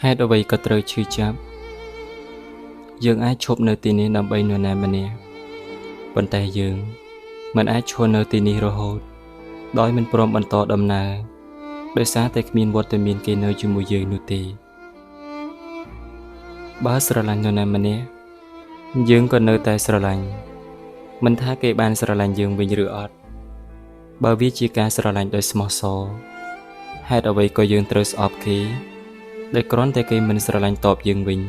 Hãyអ្វីក៏ត្រូវឈឺចាប់យើងអាចឈប់នៅទីនេះដើម្បីនរណាម្នាក់ប៉ុន្តែយើងមិនអាចឈរនៅទីនេះរហូតដោយមិនព្រមបន្តដំណើរដោយសារតែគ្មានវត្តមានគេនៅជាមួយយើងនោះទេបើស្រឡាញ់នរណាម្នាក់យើងក៏នៅតែស្រឡាញ់មិនថាគេបានស្រឡាញ់យើងវិញឬអត់បើវាជាការស្រឡាញ់ដោយស្មោះសរហេតុអ្វីក៏យើងត្រូវស្អប់គេដោយគ្រាន់តែគេមិនស្រឡាញ់តបយើងវិញ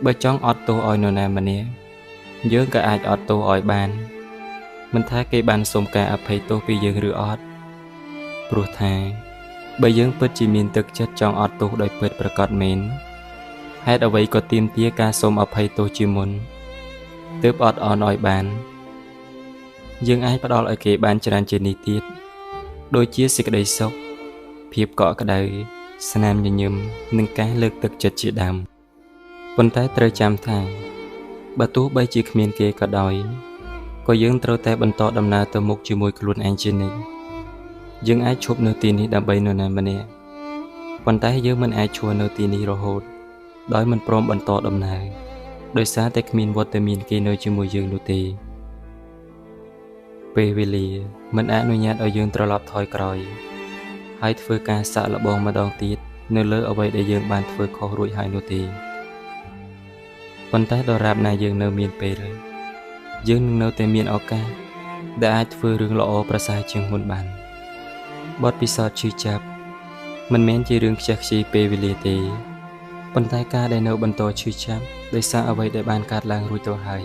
បើចង់អត់ទោសឲ្យនរណាម្នាក់យើងក៏អាចអត់ទោសឲ្យបានមិនថាគេបានសុំការអភ័យទោសពីយើងឬអត់ព្រោះថាបើយើងពិតជាមានទឹកចិត្តចង់អត់ទោសដោយពិតប្រាកដមែនហេតុអ្វីក៏ទាមទារការសុំអភ័យទោសជាមុនទើបអត់អន់ឲ្យបានយើងអាចផ្ដល់ឲ្យគេបានច្រើនជាងនេះទៀតដូចជាសេចក្តីសុខភាពកក់ក្ដៅស្នាមញញឹមនិងការលើកទឹកចិត្តជាដើមប៉ុន្តែត្រូវចាំថាបើទោះបីជាគ្មានគេក៏ដោយក៏យើងត្រូវតែបន្តដំណើរទៅមុខជាមួយខ្លួនឯងជានិច្ចយើងអាចឈប់នៅទីនេះដើម្បីនរណាម្នាក់ប៉ុន្តែយើងមិនអាចឈរនៅទីនេះរហូតដោយមិនព្រមបន្តដំណើរដោយសារតែគ្មានវត្តមានគេនៅជាមួយយើងនោះទេពេលវេលាមិនអនុញ្ញាតឲ្យយើងត្រឡប់ថយក្រោយហើយធ្វើការសាកល្បងម្ដងទៀតនៅលើអ្វីដែលយើងបានធ្វើខុសរួចហើយនោះទេប៉ុន្តែដរាបណាយើងនៅមានពេលយើងនឹងនៅតែមានឱកាសដែលអាចធ្វើរឿងល្អប្រសើរជាងមុនបានបទពិសោធន៍ឈឺចាប់មិនមែនជារឿងខ្ជះខ្ជាយពេលវេលាទេប៉ុន្តែការដែលនៅបន្តឈឺចាប់ដោយសារអ្វីដែលបានកើតឡើងរួចទៅហើយ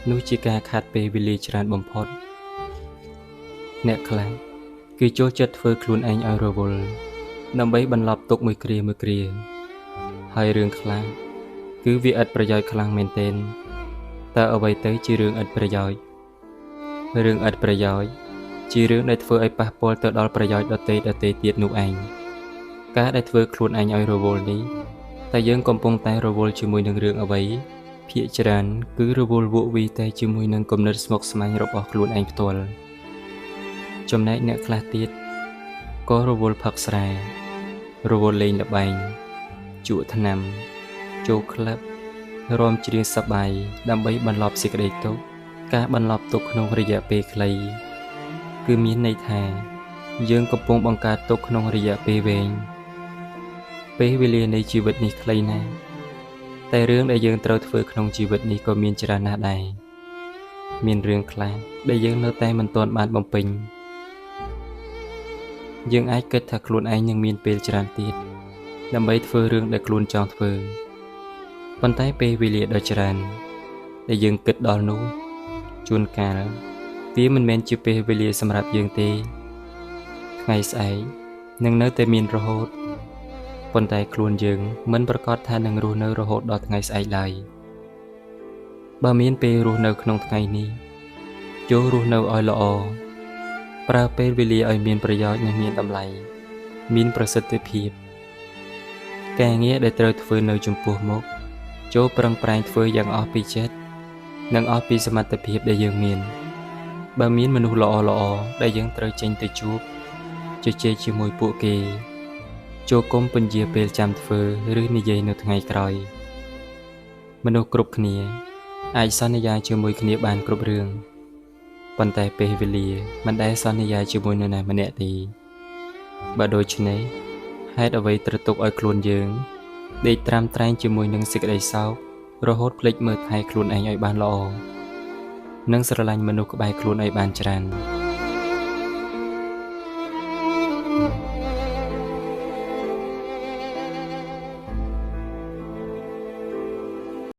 នោះជាការខាត់ពេលវេលាច្រើនបំផុតអ្នកខ្លះគឺចូលចិត្តធ្វើខ្លួនឯងឲ្យរវល់ដើម្បីបន្លប់ទុកមួយគ្រាហើយរឿងខ្លះគឺវាឥតប្រយោជន៍ខ្លាំងមែនទែនតើអ្វីទៅជារឿងឥតប្រយោជន៍រឿងឥតប្រយោជន៍ជារឿងដែលធ្វើឲ្យប៉ះពាល់ទៅដល់ប្រយោជន៍ដទៃទៀតនោះឯងការដែលធ្វើខ្លួនឯងឲ្យរវល់នេះតែយើងកំពុងតែរវល់ជាមួយនឹងរឿងអ្វីភាគច្រើនគឺរវល់វក់វីតែជាមួយនឹងគំនិតស្មុគស្មាញរបស់ខ្លួនឯងផ្ទាល់ចំណែកអ្នកខ្លះទៀតក៏រវល់ផឹកស្រារវល់លេងល្បែងជក់ថ្នាំចូលក្លឹបរាំច្រៀងសប្បាយដើម្បីបន្លប់សេចក្តីទុក្ខការបន្លប់ទុក្ខក្នុងរយៈពេលខ្លីគឺមានន័យថាយើងកំពុងបង្កើតទុក្ខក្នុងរយៈពេលវែងពេលវេលានៃជីវិតនេះខ្លីណាស់តែរឿងដែលយើងត្រូវធ្វើក្នុងជីវិតនេះក៏មានច្រើនណាស់ដែរមានរឿងខ្លះដែលយើងនៅតែមិនទាន់បានបំពេញយើងអាចគិតថាខ្លួនឯងនឹងមានពេលច្រើនទៀតដើម្បីធ្វើរឿងដែលខ្លួនចង់ធ្វើប៉ុន្តែពេលវេលាដ៏ច្រើនដែលយើងគិតដល់នោះជួនកាលវាមិនមែនជាពេលវេលាសម្រាប់យើងទេថ្ងៃស្អែកនឹងនៅតែមានរហូតប៉ុន្តែខ្លួនយើងមិនប្រកាសថានឹងរស់នៅរហូតដល់ថ្ងៃស្អែកឡើយបើមានពេលរស់នៅក្នុងថ្ងៃនេះចូលរស់នៅឲ្យល្អប្រើពេលវេលាឲ្យមានប្រយោជន៍និងមានតម្លៃមានប្រសិទ្ធភាពការងារដែលត្រូវធ្វើនៅចំពោះមុខចូលប្រឹងប្រែងធ្វើយ៉ាងអស់ពីចិត្តនិងអស់ពីសមត្ថភាពដែលយើងមានបើមានមនុស្សល្អដែលយើងត្រូវចេញទៅជួបជជែកជាមួយពួកគេចូលគុំពន្យាពេលចាំធ្វើឬនិយាយនៅថ្ងៃក្រោយមនុស្សគ្រប់គ្នាអាចសន្យាជាមួយគ្នាបានគ្រប់រឿងប៉ុន្តែពេលវេលាមិនដែលសន្យាជាមួយនរណាម្នាក់ទេបើដូច្នេះហេតុអ្វីត្រូវទុកឲ្យខ្លួនយើងដេកត្រាំត្រែងជាមួយនឹងសេចក្តីសោករហូតភ្លេចមើលថែខ្លួនឯងឲ្យបានល្អនិងស្រឡាញ់មនុស្សក្បែរខ្លួនឲ្យបានច្រើន